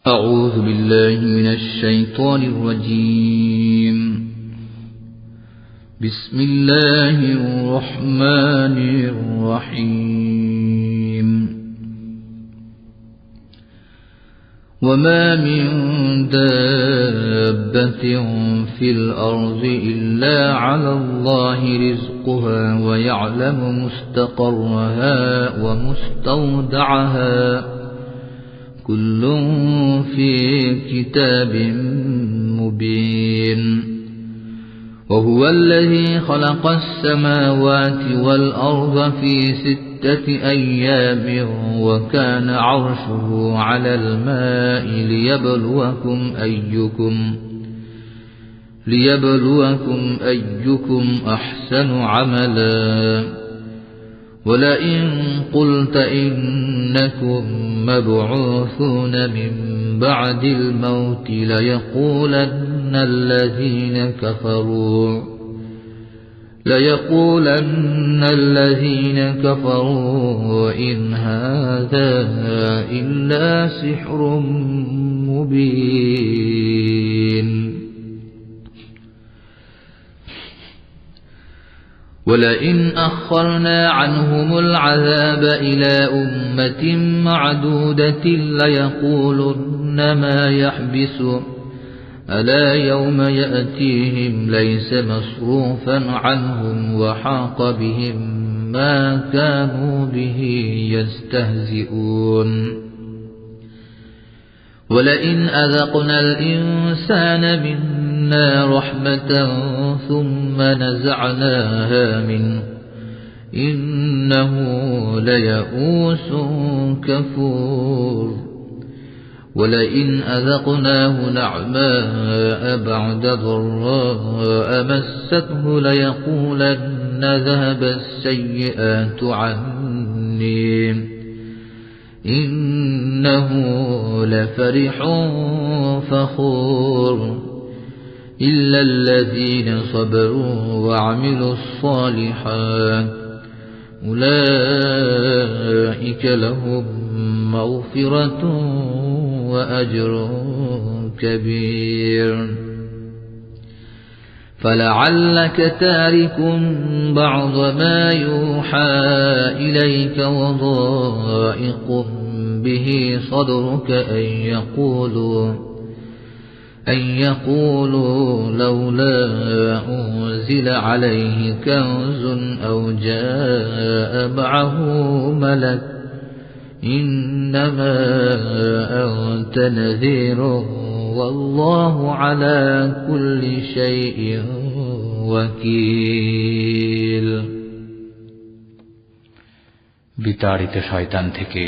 أعوذ بالله من الشيطان الرجيم. بسم الله الرحمن الرحيم. وما من دابة في الأرض إلا على الله رزقها ويعلم مستقرها ومستودعها كل في كتاب مبين. وهو الذي خلق السماوات والأرض في 6 أيام وكان عرشه على الماء ليبلوكم أيكم أحسن عملا. ولئن قلت إنكم مبعوثون من بعد الموت ليقولن الذين كفروا إن هذا إلا سحر مبين. ولئن أخرنا عنهم العذاب إلى أمة معدودة ليقولن ما يحبسه ألا يوم يأتيهم ليس مصروفا عنهم وحاق بهم ما كانوا به يستهزئون. ولئن أذقنا الإنسان منا رحمة ثم نزعناها منه إنه ليئوس كفور. ولئن أذقناه نعماء بعد ضراء مسته ليقولن ذهب السيئات عني إنه لفرح فخور. إلا الذين صبروا وعملوا الصالحات أولئك لهم مغفرة وأجر كبير. فلعلك تارك بعض ما يوحى إليك وضائق به صدرك أن يقولوا لولا أنزل عليه كنز أو جاء معه ملك إنما أنت نذير والله على كل شيء وكيل. বিতাড়িত শয়তান থেকে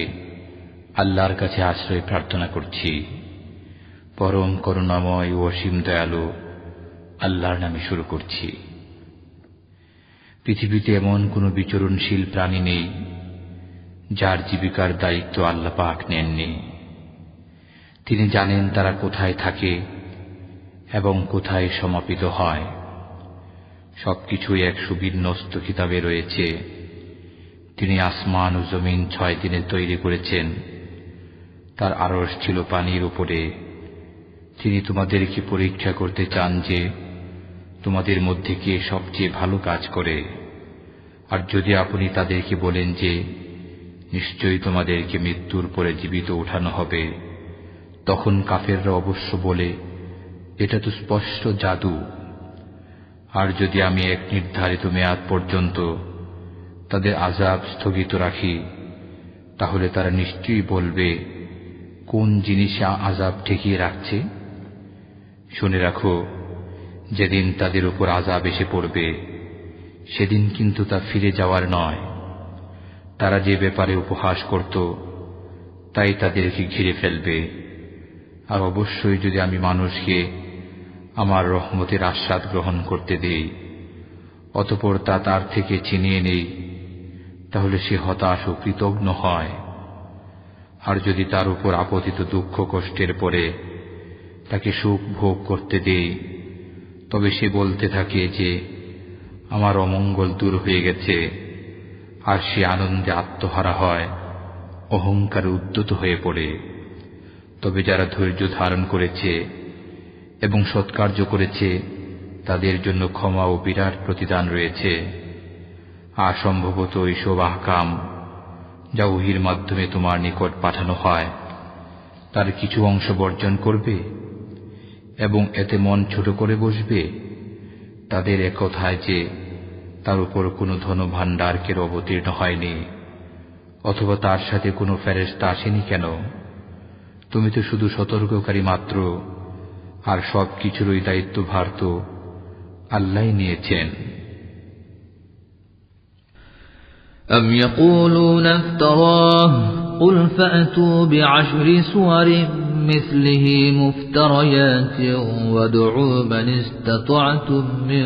আল্লাহর কাছে আশ্রয় প্রার্থনা করছি। পরম করুণাময় ও অসীম দয়ালু আল্লাহর নামে শুরু করছি। পৃথিবীতে এমন কোনো বিচরণশীল প্রাণী নেই যার জীবিকার দায়িত্ব আল্লাহ পাক নেননি। তিনি জানেন তারা কোথায় থাকে এবং কোথায় সমাপিত হয়। সবকিছুই এক সুবিন্যস্ত কিতাবে রয়েছে। তিনি আসমান ও জমিন 6 দিনে তৈরি করেছেন। তার আরশ ছিল পানির উপরে। তিনি তোমাদেরকে পরীক্ষা করতে চান যে তোমাদের মধ্যে কে সবচেয়ে ভালো কাজ করে। আর যদি আপনি তাদেরকে বলেন যে নিশ্চয়ই তোমাদেরকে মৃত্যুর পরে জীবিত উঠানো হবে, তখন কাফেররা অবশ্য বলে এটা তো স্পষ্ট জাদু। আর যদি আমি এক নির্ধারিত মেয়াদ পর্যন্ত তাদের আযাব স্থগিত রাখি, তাহলে তারা নিশ্চয়ই বলবে কোন জিনিস আযাব ঠেকিয়ে রাখছে। শুনে রাখো, যেদিন তাদের উপর আযাব এসে পড়বে সেদিন কিন্তু তা ফিরে যাওয়ার নয়। তারা যে ব্যাপারে উপহাস করত তাই তাদেরকে ঘিরে ফেলবে। আর অবশ্যই যদি আমি মানুষকে আমার রহমতের আস্বাদ গ্রহণ করতে দেই, অতঃপর তা তার থেকে ছিনিয়ে নেই, তাহলে সে হতাশ ও কৃতজ্ঞ হয়। আর যদি তার উপর আপতিত দুঃখ কষ্টের পরে তাকে সুখ ভোগ করতে দেই, তবে সে বলতে থাকে যে আমার অমঙ্গল দূর হয়ে গেছে, আর সে আনন্দে আত্মহারা হয়, অহংকারে উদ্যত হয়ে পড়ে। তবে যারা ধৈর্য ধারণ করেছে এবং সৎকার্য করেছে তাদের জন্য ক্ষমা ও বিরাট প্রতিদান রয়েছে। আর সম্ভবত এইসব আহকাম যা ওহীর মাধ্যমে তোমার নিকট পাঠানো হয় তার কিছু অংশ বর্জন করবে এবং এতে মন ছোট করে বসবে। তাদের একথায় যে তার উপর কোনো ধনভাণ্ডারকের অবতীর্ণ হয়নি, অথবা তার সাথে কোনো ফেরেশতা আসেনি কেন? তুমি তো শুধু সতর্ককারী মাত্র, আর সব কিছুরই দায়িত্বভার তো আল্লাহই নিয়েছেন। أم يقولون افتراه قل فأتوا بعشر سور مثله مفتريات وادعوا من استطعتم من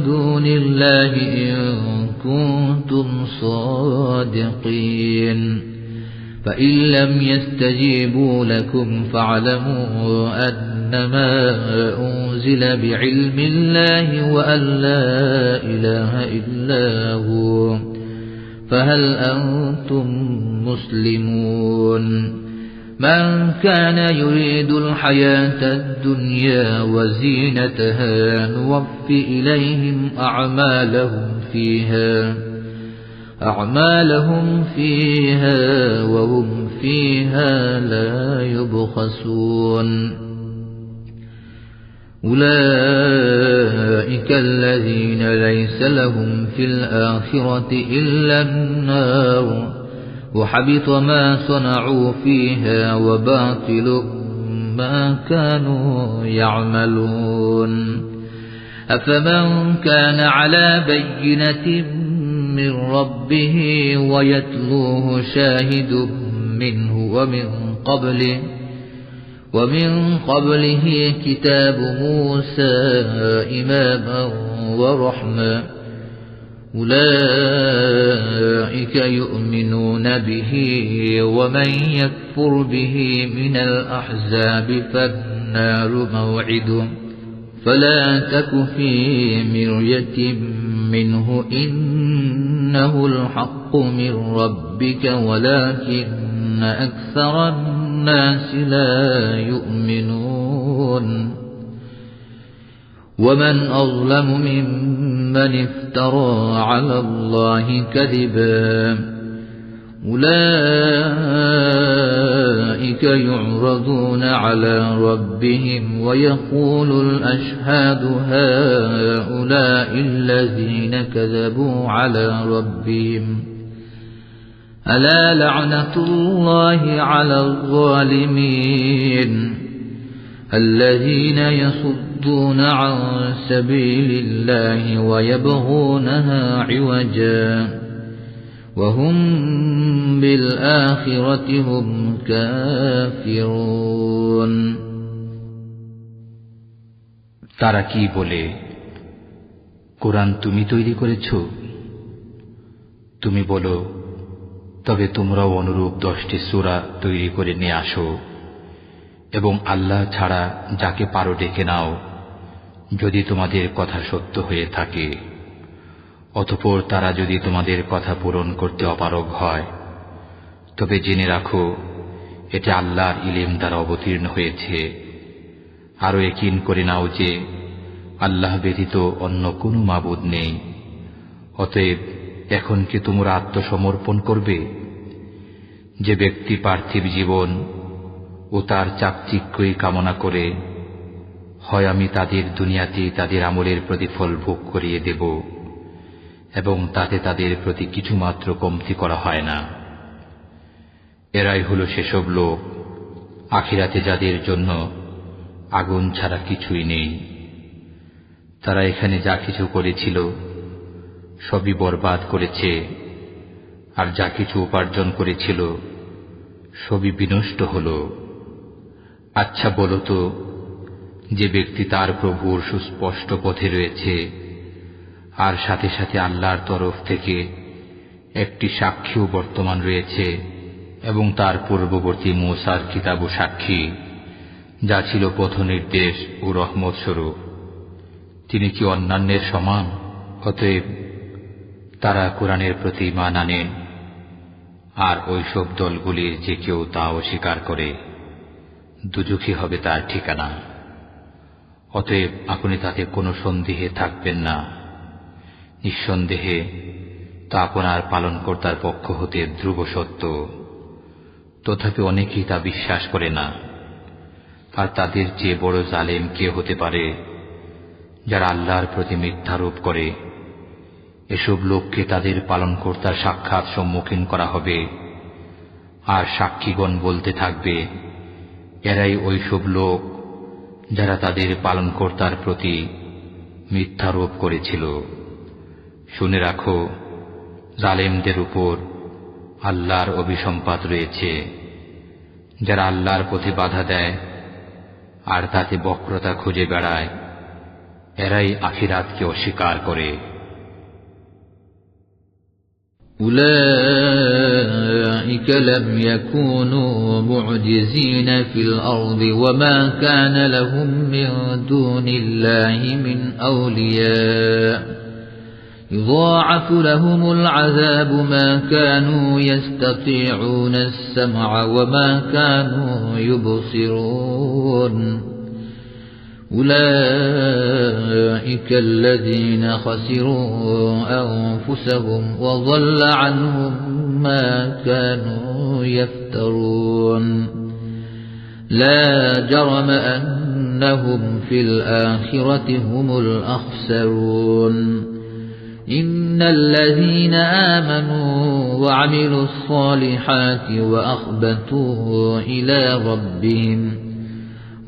دون الله إن كنتم صادقين فإن لم يستجيبوا لكم فاعلموا أنما أنزل بعلم الله وأن لا إله إلا هو فهل أنتم مسلمون من كان يريد الحياة الدنيا وزينتها نوف إليهم أعمالهم فيها وهم فيها لا يبخسون أولئك الذين ليس لهم في الآخرة إلا النار وحبط ما صنعوا فيها وباطل ما كانوا يعملون أفمن كان على بينة من ربه ويتلوه شاهد منه ومن قبله كتاب موسى إماما ورحمة أولئك يؤمنون به ومن يكفر به من الأحزاب فالنار موعده فلا تك في مرية منه إنه الحق من ربك ولكن أكثر الناس لا يؤمنون ومن أظلم ممن افترى على الله كذبا أولئك يعرضون على ربهم ويقول الأشهاد هؤلاء الذين كذبوا على ربهم ألا لعنة الله على الظالمين الذين يصدون عن سبيل الله ويبغونها عوجا وهم بالآخرة هم كافرون তারা কি বলে, কোরআন তুমি তৈরি করেছো? তুমি বলো, তবে তোমরাও অনুরূপ 10টি সূরা তৈরি করে নিয়ে আসো এবং আল্লাহ ছাড়া যাকে পারো ডেকে নাও, যদি তোমাদের কথা সত্য হয়ে থাকে। অতঃপর তারা যদি তোমাদের কথা পূরণ করতে অপারগ হয়, তবে জেনে রাখো এটা আল্লাহর ইলম দ্বারা অবতীর্ণ হয়েছে। আরো ইয়াকিন করে নাও যে আল্লাহ ব্যতীত অন্য কোনো মাবুদ নেই। অতএব এখন কি তোমরা আত্মসমর্পণ করবে? যে ব্যক্তি পার্থিব জীবন ও তার চাকচিক্যই কামনা করে, হয় আমি তাদের দুনিয়াতেই তাদের আমলের প্রতিফল ভোগ করিয়ে দেব এবং তাতে তাদের প্রতি কিছুমাত্র কমতি করা হয় না। এরাই হলো সেসব লোক আখিরাতে যাদের জন্য আগুন ছাড়া কিছুই নেই। তারা এখানে যা কিছু করেছিল সবই বরবাদ করেছে, আর যা কিছু উপার্জন করেছিল সবই বিনষ্ট হল। আচ্ছা বলো তো, যে ব্যক্তি তার প্রভুর সুস্পষ্ট পথে রয়েছে আর সাথে সাথে আল্লাহর তরফ থেকে একটি সাক্ষীও বর্তমান রয়েছে এবং তার পূর্ববর্তী মূসার কিতাবও সাক্ষী, যা ছিল পথ নির্দেশ ও রহমত স্বরূপ, তিনি কি অন্যান্যের সমান? অতএব তারা কোরআনের প্রতি ঈমান আনে আর ওইসব দলগুলির যে কেউ তা অস্বীকার করে, দুজখই হবে তার ঠিকানা। অতএব আপনি তাতে কোনো সন্দেহে থাকবেন না। নিঃসন্দেহে তা আপনার পালনকর্তার পক্ষ হতে ধ্রুব সত্য। তথাপি অনেকেই তা বিশ্বাস করে না। আর তাদের চেয়ে বড় জালেম কে হতে পারে, যারা আল্লাহর প্রতি মিথ্যারোপ করে। এসব লোককে তাদের পালনকর্তার সাক্ষাৎ সম্মুখীন করা হবে, আর সাক্ষীগণ বলতে থাকবে, এরাই ওইসব লোক যারা তাদের পালনকর্তার প্রতি মিথ্যারোপ করেছিল। শুনে রাখো, জালেমদের উপর আল্লাহর অভিসম্পাত রয়েছে। যারা আল্লাহর পথে বাধা দেয় আর তাতে বক্রতা খুঁজে বেড়ায়, এরাই আখিরাতকে অস্বীকার করে। أولئك لم يكونوا معجزين في الأرض وما كان لهم من دون الله من أولياء يضاعف لهم العذاب ما كانوا يستطيعون السمع وما كانوا يبصرون أولئك الذين خسروا أنفسهم وضل عنهم ما كانوا يفترون لا جرم أنهم في الآخرة هم الأخسرون إن الذين آمنوا وعملوا الصالحات وأخبتوا إلى ربهم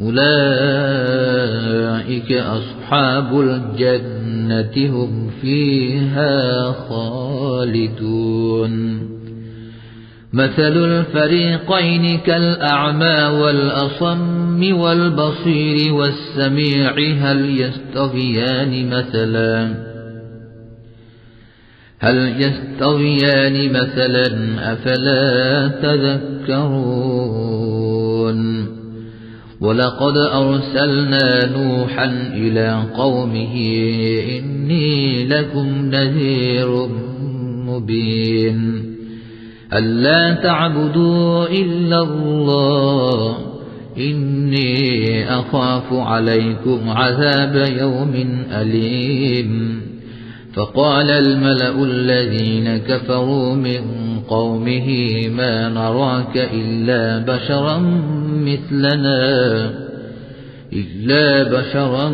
أولئك أصحاب الجنة هم فيها خالدون مثل الفريقين كالأعمى والأصم والبصير والسميع هل يستويان مثلا أفلا تذكرون ولقد أرسلنا نوحا إلى قومه إني لكم نذير مبين ألا تعبدوا إلا الله إني أخاف عليكم عذاب يوم أليم فقال الملأ الذين كفروا من قومه ما نراك إلا بشرا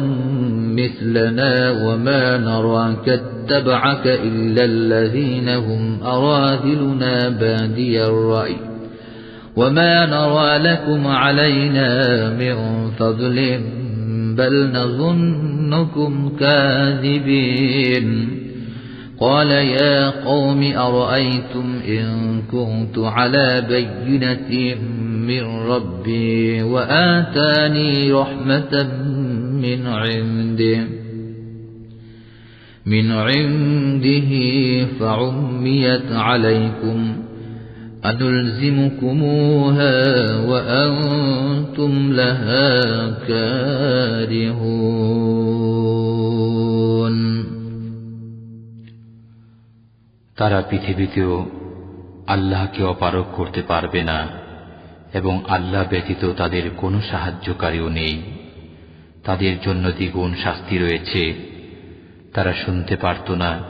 مثلنا وما نراك اتبعك إلا الذين هم أراذلنا بادي الرأي وما نرى لكم علينا من فضل بل نظنكم كاذبين قال يا قوم أرأيتم إن كنت على بينة من ربي وآتاني رحمة من عنده فعميت عليكم أنلزمكموها وأنتم لها كارهون তারা পৃথিবীতেও আল্লাহকে অপারগ করতে পারবে না এবং আল্লাহ ব্যতীত তাদের কোনো সাহায্যকারীও নেই। তাদের জন্য দ্বিগুণ শাস্তি রয়েছে। তারা শুনতে পারত না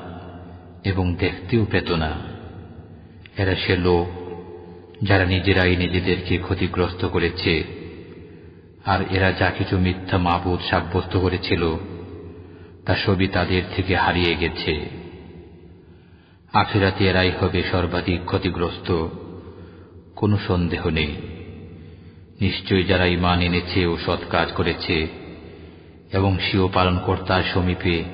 এবং দেখতেও পেত না। এরা সে লোক যারা নিজেরাই নিজেদেরকে ক্ষতিগ্রস্ত করেছে, আর এরা যা কিছু মিথ্যা মাবুদ সাব্যস্ত করেছিল তা সবই তাদের থেকে হারিয়ে গেছে। আখিরাতে এরাই হবে সর্বাধিক ক্ষতিগ্রস্ত, কোনো সন্দেহ নেই। নিশ্চয়ই যারা ঈমান এনেছে ও সৎ কাজ করেছে এবং স্বীয় পালনকর্তার সমীপে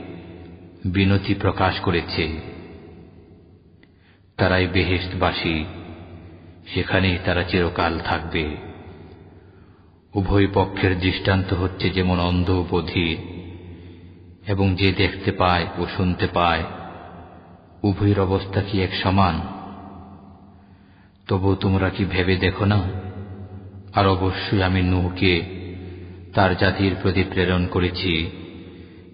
বিনতি প্রকাশ করেছে, তারাই বেহেশতবাসী, সেখানেই তারা চিরকাল থাকবে। উভয় পক্ষের দৃষ্টান্ত হচ্ছে যেমন অন্ধ ও বধির, এবং যে দেখতে পায় ও শুনতে পায়, উভয়ের অবস্থা কি এক সমান? তবু তোমরা কি ভেবে দেখো না? আর অবশ্যই আমি নূহকে তার জাতির প্রতি প্রেরণ করেছি।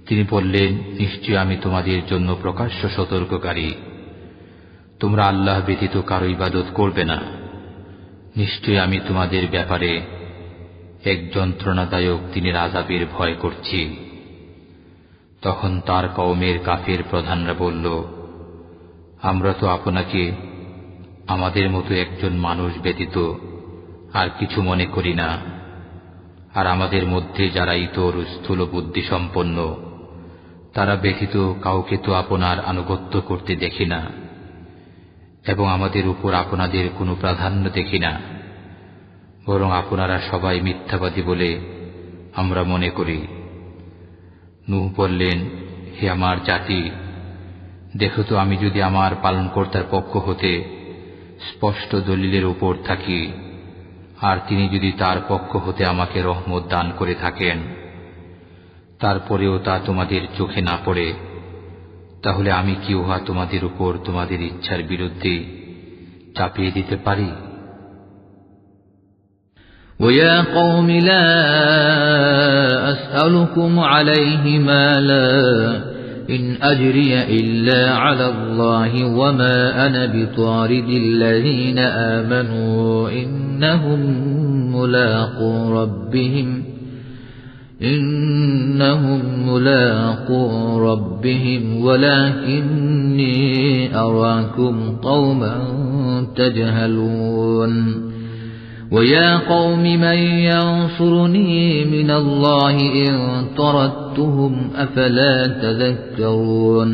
তিনি বললেন, নিশ্চয় আমি তোমাদের জন্য প্রকাশ্য সতর্ককারী। তোমরা আল্লাহ ব্যতীত কারো ইবাদত করবে না। নিশ্চয় আমি তোমাদের ব্যাপারে এক যন্ত্রণাদায়ক দিনের আযাবের ভয় করছি। তখন তার কওমের কাফের প্রধানরা বলল, আমরা তো আপনাকে আমাদের মতো একজন মানুষ ব্যতীত আর কিছু মনে করি না, আর আমাদের মধ্যে যারা ইতর স্থূল বুদ্ধি সম্পন্ন তারা ব্যতীত কাউকে তো আপনার আনুগত্য করতে দেখি না, এবং আমাদের উপর আপনাদের কোনো প্রাধান্য দেখি না, বরং আপনারা সবাই মিথ্যাবাদী বলে আমরা মনে করি। নূহ বললেন, হে আমার জাতি, দেখো তো আমি যদি আমার পালনকর্তার পক্ষ হতে স্পষ্ট দলিলের উপর থাকি, আর তিনি যদি তার পক্ষ হতে আমাকে রহমত দান করে থাকেন, তারপরেও তা তোমাদের চোখে না পড়ে, তাহলে আমি কি উহা তোমাদের উপর তোমাদের ইচ্ছার বিরুদ্ধে চাপিয়ে দিতে পারি? وَيَا قَوْمِ لَا أَسْأَلُكُمْ عَلَيْهِ مَالًا إِنْ أَجْرِيَ إِلَّا عَلَى اللَّهِ وَمَا أَنَا بِطَارِدِ الَّذِينَ آمَنُوا إِنَّهُمْ مُلَاقُو رَبِّهِمْ وَلَكِنِّي أَرَاكُمْ قَوْمًا تَجْهَلُونَ وَيَا قَوْمِ مَنْ يَنْصُرُنِي مِنَ اللَّهِ إِنْ طَرَدتُّهُمْ أَفَلَا تَذَكَّرُونَ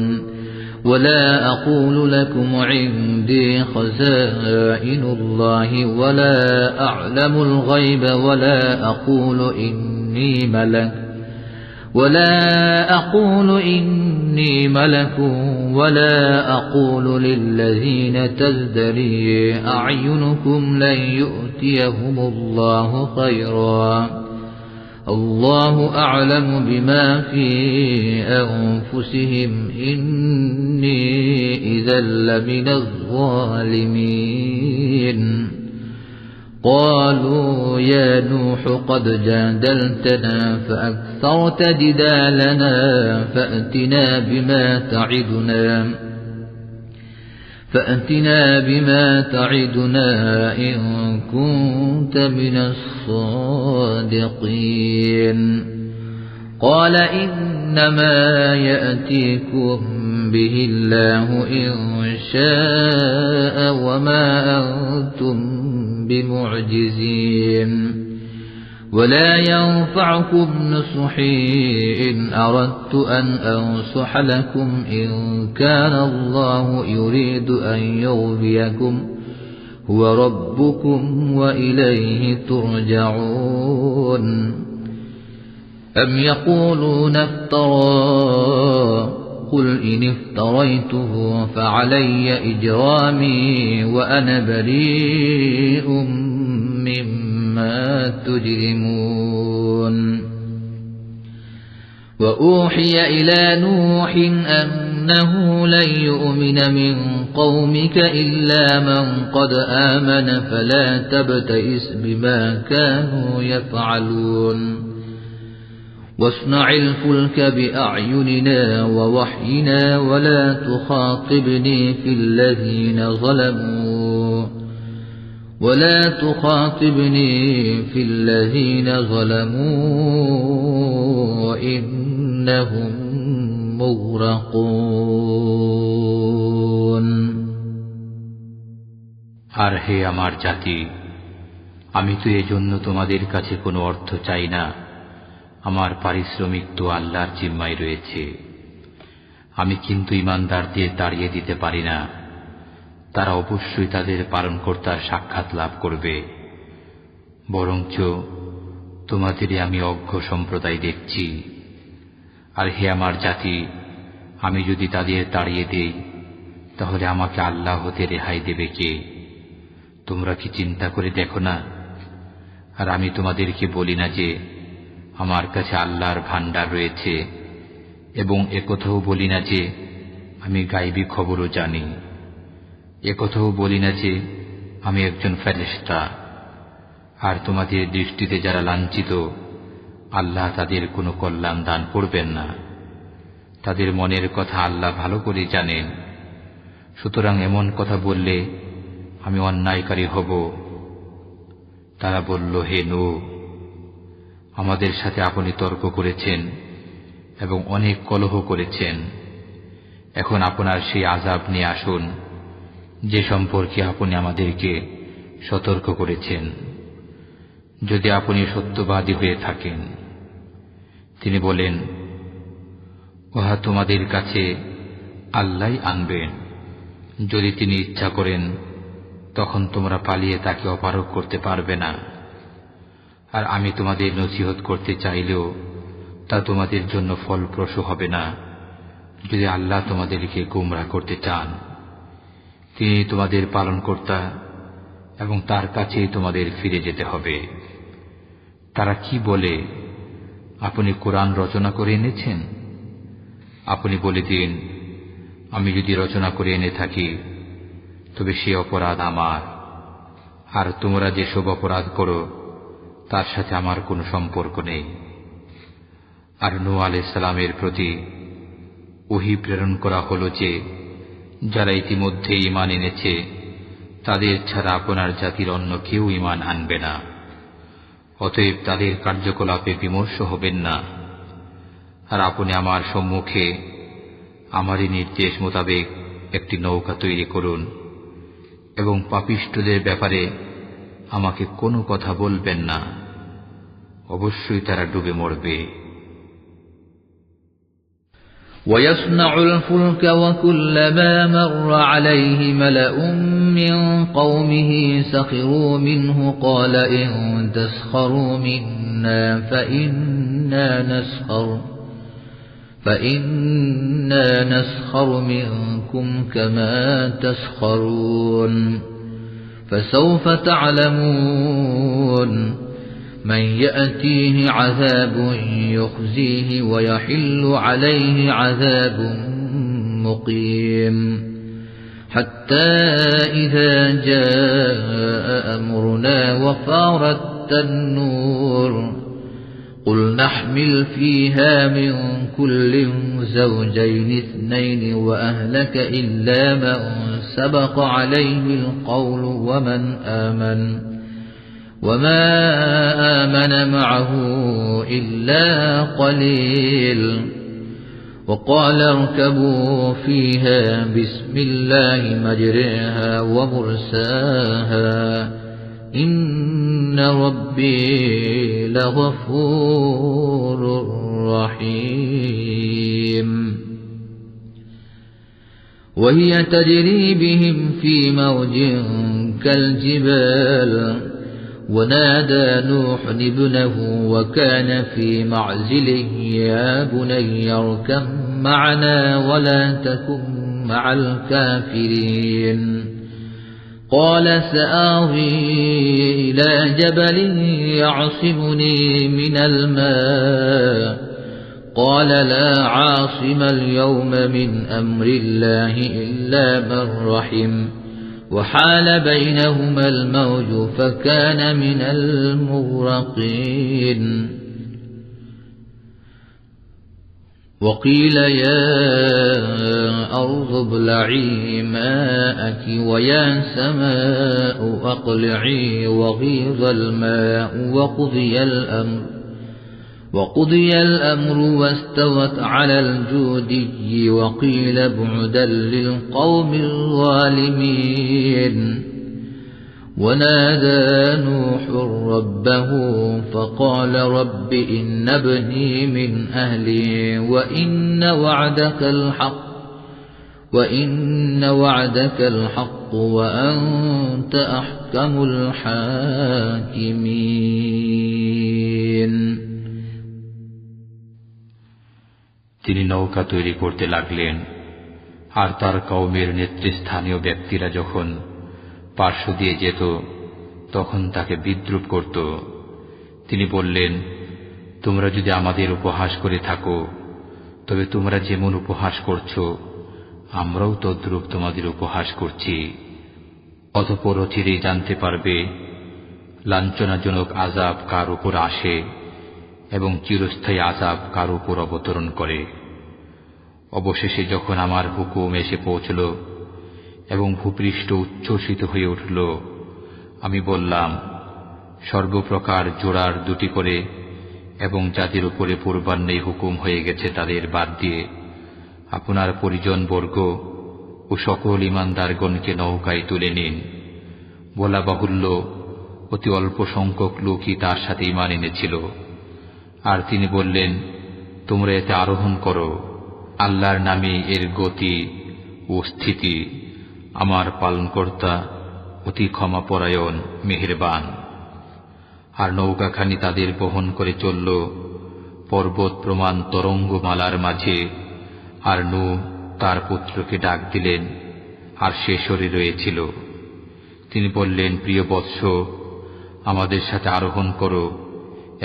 وَلَا أَقُولُ لَكُمْ عِنْدِي خَزَائِنُ اللَّهِ وَلَا أَعْلَمُ الْغَيْبَ وَلَا أَقُولُ إِنِّي مَلَكٌ وَلَا أَقُولُ لِلَّذِينَ تَزْدَرِي أَعْيُنُكُمْ لَنْ يُؤْتِيَهُمُ اللَّهُ خَيْرًا اللَّهُ أَعْلَمُ بِمَا فِي أَنفُسِهِمْ إِنِّي إِذًا لَّمِنَ الظَّالِمِينَ قالوا يا نوح قد جادلتنا فأكثرت جدالنا فأتنا بما تعدنا إن كنت من الصادقين قال إنما يأتيكم به الله إن شاء وما أنتم بمعجزين ولا ينفعكم نصحي إن أردت أن أنصح لكم إن كان الله يريد أن يغويكم هو ربكم وإليه ترجعون أم يقولون افتراه قل إن افتريته فعلي إجرامي وأنا بريء مما تجرمون وأوحي إلى نوح أنه لن يؤمن من قومك إلا من قد آمن فلا تبتئس بما كانوا يفعلون واصنع الفلك بأعيننا ووحينا ولا تخاطبني في الذين ظلموا إنهم مغرقون আর হে আমার জাতি, আমি তো এজন্য তোমাদের কাছে কোনো অর্থ চাই না, আমার পারিশ্রমিক তো আল্লাহর জিম্মায় রয়েছে। আমি কিন্তু ঈমানদারদের তাড়িয়ে দিতে পারি না, তারা অবশ্যই তাদের পালনকর্তার সাক্ষাৎ লাভ করবে। বরঞ্চ তোমাদেরই আমি অজ্ঞ সম্প্রদায় দেখছি। আর হে আমার জাতি, আমি যদি তাদের তাড়িয়ে দেই তাহলে আমাকে আল্লাহ হতে রেহাই দেবে কে? তোমরা কি চিন্তা করে দেখো না? আর আমি তোমাদেরকে বলি না যে আমার কাছে আল্লাহর ভাণ্ডার রয়েছে, এবং একথাও বলি না যে আমি গায়বী খবরও জানি, একথাও বলি না যে আমি একজন ফেরেশতা। আর তোমাদের দৃষ্টিতে যারা লাঞ্ছিত, আল্লাহ তাদের কোনো কল্যাণ দান করবেন না। তাদের মনের কথা আল্লাহ ভালো করে জানেন। সুতরাং এমন কথা বললে আমি অন্যায়কারী হব। তারা বলল, হে নূহ, আমাদের সাথে আপনি তর্ক করেছেন এবং অনেক কলহ করেছেন। এখন আপনার সেই আযাব নিয়ে আসুন যে সম্পর্কে আপনি আমাদেরকে সতর্ক করেছেন, যদি আপনি সত্যবাদী হয়ে থাকেন। তিনি বলেন, উহা তোমাদের কাছে আল্লাহই আনবেন। যদি তিনি ইচ্ছা করেন তখন তোমরা পালিয়ে তাকে অপারগ করতে পারবে না। আর আমি তোমাদের নসিহত করতে চাইলেও তা তোমাদের জন্য ফলপ্রসূ হবে না, যদি আল্লাহ তোমাদেরকে গোমরাহ করতে চান। তিনি তোমাদের পালনকর্তা এবং তার কাছেই তোমাদের ফিরে যেতে হবে। তারা কি বলে, আপনি কোরআন রচনা করে এনেছেন? আপনি বলে দিন, আমি যদি রচনা করে এনে থাকি তবে সে অপরাধ আমার, আর তোমরা যেসব অপরাধ করো তার সাথে আমার কোনো সম্পর্ক নেই। আর নূহ আলাইহিস সালামের প্রতি ওহী প্রেরণ করা হল যে, যারা ইতিমধ্যে ঈমান এনেছে তাদের ছাড়া আপনার জাতির অন্য কেউ ঈমান আনবে না। অতএব তাদের কার্যকলাপে বিমর্ষ হবেন না। আর আপনি আমার সম্মুখে আমারই নির্দেশ মোতাবেক একটি নৌকা তৈরি করুন এবং পাপিষ্ঠদের ব্যাপারে আমাকে কোনো কথা বলবেন না, অবশ্যই তারা ডুবে মরবে। ويصنع الفلك وكلما مر عليه ملأ من قومه سخروا منه قال إن تسخروا منا فإنا نسخر منكم كما تسخرون فسوف تعلمون من يأتيه عذاب يخزيه ويحل عليه عذاب مقيم حتى إذا جاء أمرنا وفارت النور قل نحمل فيها من كل زوجين اثنين وأهلك إلا من سبق عليه القول وما آمن معه إلا قليل وقال اركبوا فيها بسم الله مجريها ومرساها إن ربي لغفور رحيم وهي تجري بهم في موج كالجبال ونادى نوح ابنه وكان في معزل يا بني اركب معنا ولا تكن مع الكافرين قال سآوي إلى جبل يعصمني من الماء قال لا عاصم اليوم من أمر الله إلا من رحم وحال بينهما الموج فكان من المغرقين وقيل يا أرض ابلعي ماءك ويا سماء أقلعي وغيض الماء وقضي الأمر واستوت على الجودي وقيل بعدا للقوم الظالمين ونادى نوح ربه فقال رب إن ابني من أهلي وإن وعدك الحق وأنت أحكم الحاكمين তিনি নৌকা তৈরি করতে লাগলেন, আর তার কওমের নেতৃস্থানীয় ব্যক্তিরা যখন পার্শ্ব দিয়ে যেত তখন তাকে বিদ্রূপ করত। তিনি বললেন, তোমরা যদি আমাদের উপহাস করে থাকো তবে তোমরা যেমন উপহাস করছো আমরাও তদ্রূপ তোমাদের উপহাস করছি। অতঃপর অচিরেই জানতে পারবে লাঞ্ছনাজনক আযাব কার উপর আসে এবং চিরস্থায়ী আযাব কার উপর অবতরণ করে। অবশেষে যখন আমার হুকুম এসে পৌঁছল এবং ভূপৃষ্ঠ উচ্ছ্বসিত হয়ে উঠল। আমি বললাম, সর্বপ্রকার জোড়ার 2টি করে, এবং যাদের উপরে পূর্বাহ্নেই হুকুম হয়ে গেছে তাদের বাদ দিয়ে আপনার পরিজনবর্গ ও সকল ঈমানদারগণকে নৌকায় তুলে নিন। বলা বাহুল্য, অতি অল্প সংখ্যক লোকই তার সাথে ঈমান এনেছিল। আর তিনি বললেন, তোমরা এতে আরোহণ করো, আল্লাহর নামে এর গতি ও স্থিতি। আমার পালনকর্তা অতি ক্ষমাপরায়ণ, মেহেরবান। আর নৌকাখানি তাদের বহন করে চলল পর্বত প্রমাণ তরঙ্গমালার মাঝে। আর নূহ তার পুত্রকে ডাক দিলেন, আর সে সরে রয়েছিল। তিনি বললেন, প্রিয় বৎস, আমাদের সাথে আরোহণ করো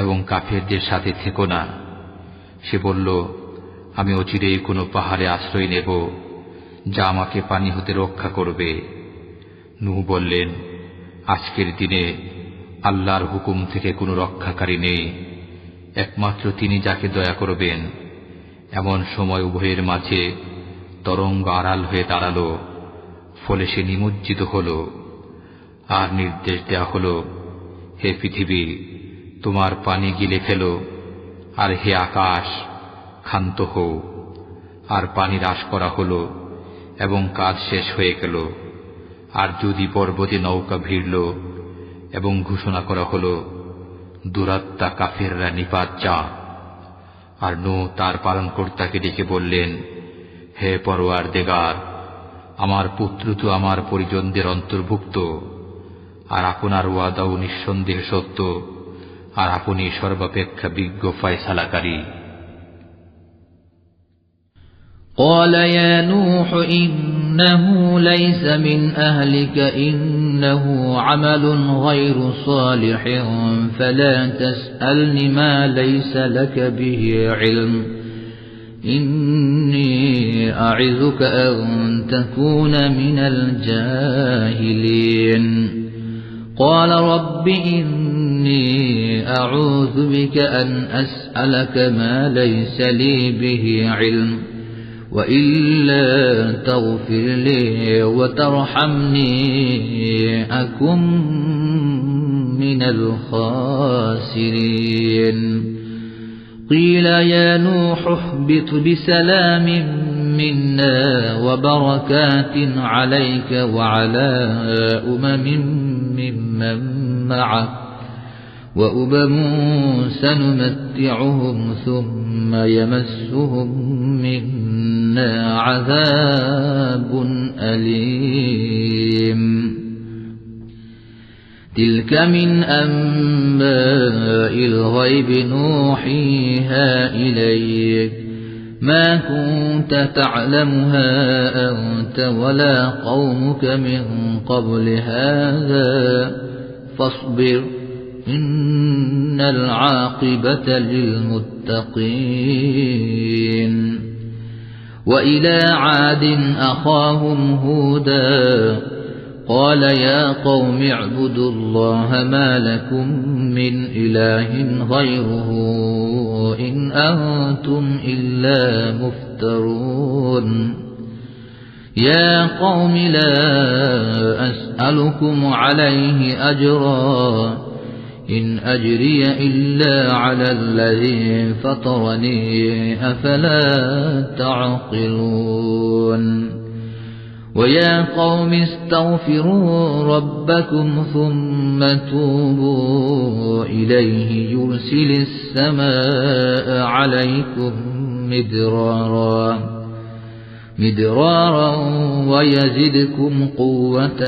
এবং কাফেরদের সাথে থেকো না। সে বলল, আমি অচিরেই কোনো পাহাড়ে আশ্রয় নেব, যা আমাকে পানি হতে রক্ষা করবে। নূহ বললেন, আজকের দিনে আল্লাহর হুকুম থেকে কোনো রক্ষাকারী নেই, একমাত্র তিনি যাকে দয়া করবেন। এমন সময় উভয়ের মাঝে তরঙ্গ আড়াল হয়ে দাঁড়াল, ফলে সে নিমজ্জিত হল। আর নির্দেশ দেয়া হল, হে পৃথিবী, তোমার পানি গিলে ফেলো, আর হে আকাশ, ক্ষান্ত হও। আর পানি হ্রাস করা হল এবং কাজ শেষ হয়ে গেল। আর যদি পর্বতে নৌকা ভিড়ল এবং ঘোষণা করা হল, দুরাত্মা কাফেররা নিপাত যা। আর নূহ তার পালনকর্তাকে ডেকে বললেন, হে পরওয়ারদিগার, আমার পুত্র তো আমার পরিজনদের অন্তর্ভুক্ত, আর আপনার ওয়াদাও নিঃসন্দেহ সত্য, আর আপনি সর্বাপেক্ষা বিজ্ঞ ফয়সালাকারী। قال يا نوح إنه ليس من أهلك إنه عمل غير صالح فلا تسألني ما ليس لك به علم إني أعظك أن تكون من الجاهلين قال رب إني أعوذ بك أن أسألك ما ليس لي به علم وإلا تغفر لي وترحمني أكن من الخاسرين قيل يا نوح اهبط بسلام منا وبركات عليك وعلى ممن معك وأمم سنمتعهم ثم يمسهم منا عذاب أليم تلك من أنباء الغيب نوحيها إليك ما كنت تعلمها أنت ولا قومك من قبل هذا فاصبر إن العاقبة للمتقين وإلى عاد أخاهم هودا قال يا قوم اعبدوا الله ما لكم من إله غيره إن أنتم إلا مفترون يا قوم لا أسألكم عليه أجرا إن أجري إلا على الذي فطرني أفلا تعقلون ويا قوم استغفروا ربكم ثم توبوا إليه يرسل السماء عليكم مدرارا ويزدكم قوة